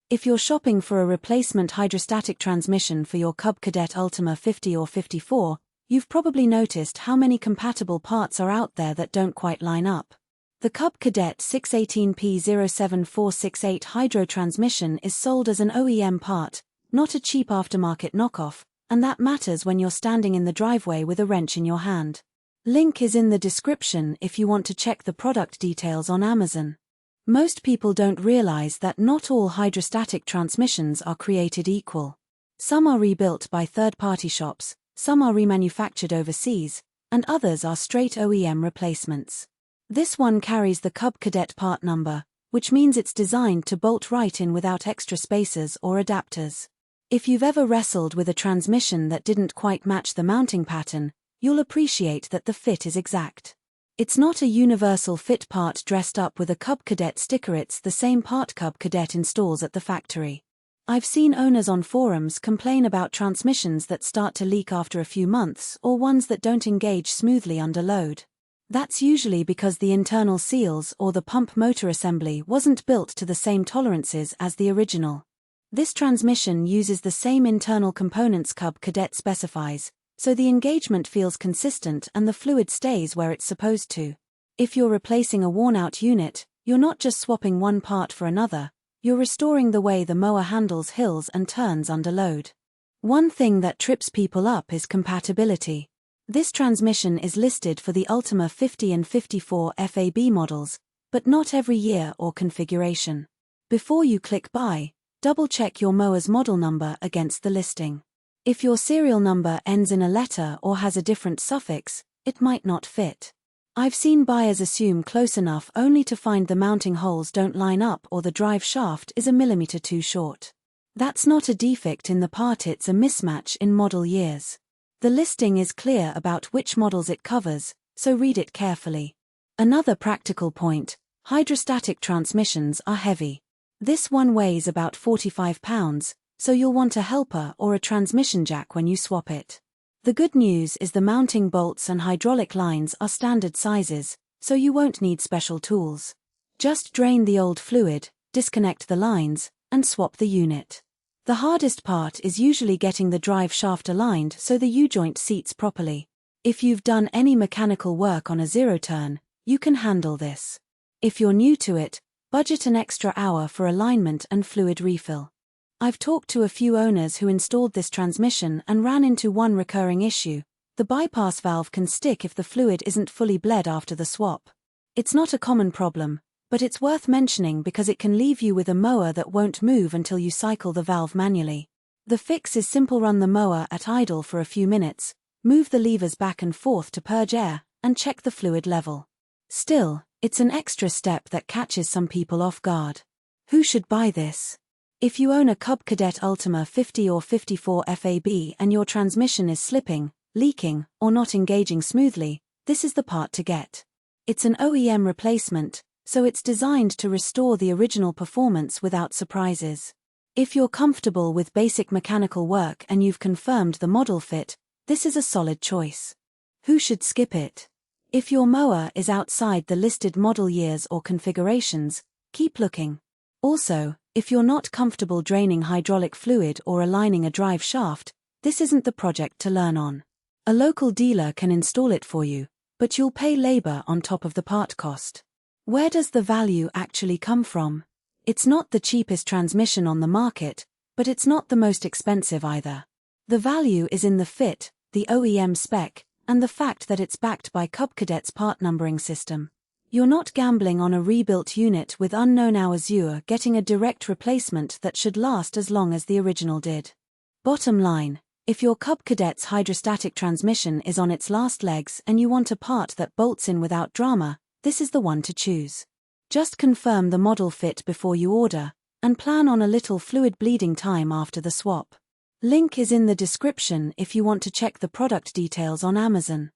If you're shopping for a replacement hydrostatic transmission for your CUB Cadet Ultima 50 or 54, you've probably noticed how many compatible parts are out there that don't quite line up. The CUB Cadet 618P07468 hydro transmission is sold as an OEM part, not a cheap aftermarket knockoff, and that matters when you're standing in the driveway with a wrench in your hand. Link is in the description if you want to check the product details on Amazon. Most people don't realize that not all hydrostatic transmissions are created equal. Some are rebuilt by third-party shops, some are remanufactured overseas, and others are straight OEM replacements. This one carries the CUB Cadet part number, which means it's designed to bolt right in without extra spacers or adapters. If you've ever wrestled with a transmission that didn't quite match the mounting pattern, you'll appreciate that the fit is exact. It's not a universal fit part dressed up with a CUB Cadet sticker, it's the same part CUB Cadet installs at the factory. I've seen owners on forums complain about transmissions that start to leak after a few months or ones that don't engage smoothly under load. That's usually because the internal seals or the pump motor assembly wasn't built to the same tolerances as the original. This transmission uses the same internal components CUB Cadet specifies, so the engagement feels consistent and the fluid stays where it's supposed to. If you're replacing a worn-out unit, you're not just swapping one part for another, you're restoring the way the mower handles hills and turns under load. One thing that trips people up is compatibility. This transmission is listed for the Ultima 50 and 54 FAB models, but not every year or configuration. Before you click buy, double-check your mower's model number against the listing. If your serial number ends in a letter or has a different suffix, it might not fit. I've seen buyers assume close enough only to find the mounting holes don't line up or the drive shaft is a millimeter too short. That's not a defect in the part, it's a mismatch in model years. The listing is clear about which models it covers, so read it carefully. Another practical point, hydrostatic transmissions are heavy. This one weighs about 45 pounds, so you'll want a helper or a transmission jack when you swap it. The good news is the mounting bolts and hydraulic lines are standard sizes, so you won't need special tools. Just drain the old fluid, disconnect the lines, and swap the unit. The hardest part is usually getting the drive shaft aligned so the U-joint seats properly. If you've done any mechanical work on a zero-turn, you can handle this. If you're new to it, budget an extra hour for alignment and fluid refill. I've talked to a few owners who installed this transmission and ran into one recurring issue. The bypass valve can stick if the fluid isn't fully bled after the swap. It's not a common problem, but it's worth mentioning because it can leave you with a mower that won't move until you cycle the valve manually. The fix is simple: run the mower at idle for a few minutes, move the levers back and forth to purge air, and check the fluid level. Still, it's an extra step that catches some people off guard. Who should buy this? If you own a CUB Cadet Ultima 50 or 54 FAB and your transmission is slipping, leaking, or not engaging smoothly, this is the part to get. It's an OEM replacement, so it's designed to restore the original performance without surprises. If you're comfortable with basic mechanical work and you've confirmed the model fit, this is a solid choice. Who should skip it? If your mower is outside the listed model years or configurations, keep looking. Also, if you're not comfortable draining hydraulic fluid or aligning a drive shaft, this isn't the project to learn on. A local dealer can install it for you, but you'll pay labor on top of the part cost. Where does the value actually come from? It's not the cheapest transmission on the market, but it's not the most expensive either. The value is in the fit, the OEM spec, and the fact that it's backed by CUB Cadet's part numbering system. You're not gambling on a rebuilt unit with unknown hours, you're getting a direct replacement that should last as long as the original did. Bottom line, if your CUB Cadet's hydrostatic transmission is on its last legs and you want a part that bolts in without drama, this is the one to choose. Just confirm the model fit before you order, and plan on a little fluid bleeding time after the swap. Link is in the description if you want to check the product details on Amazon.